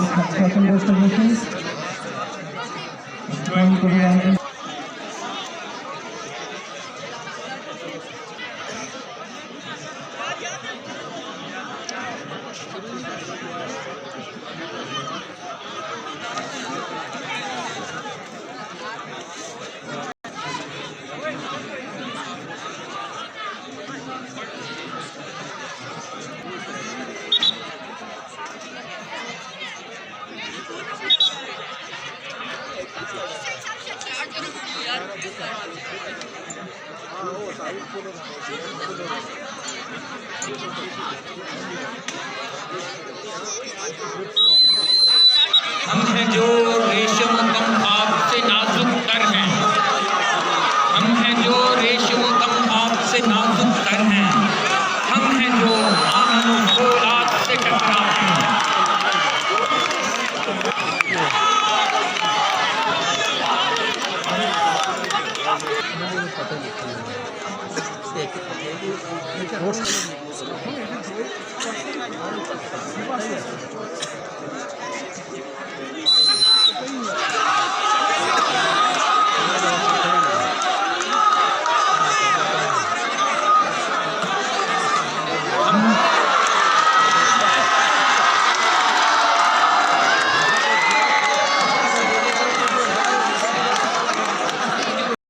second best positions. Point to the हम हैं जो रेशम तम आप से नाजुक तर हैं, हम हैं जो रेशम तम आप से नाजुक तर हैं, हम हैं जो आनंद फौलाद से टकराते हैं।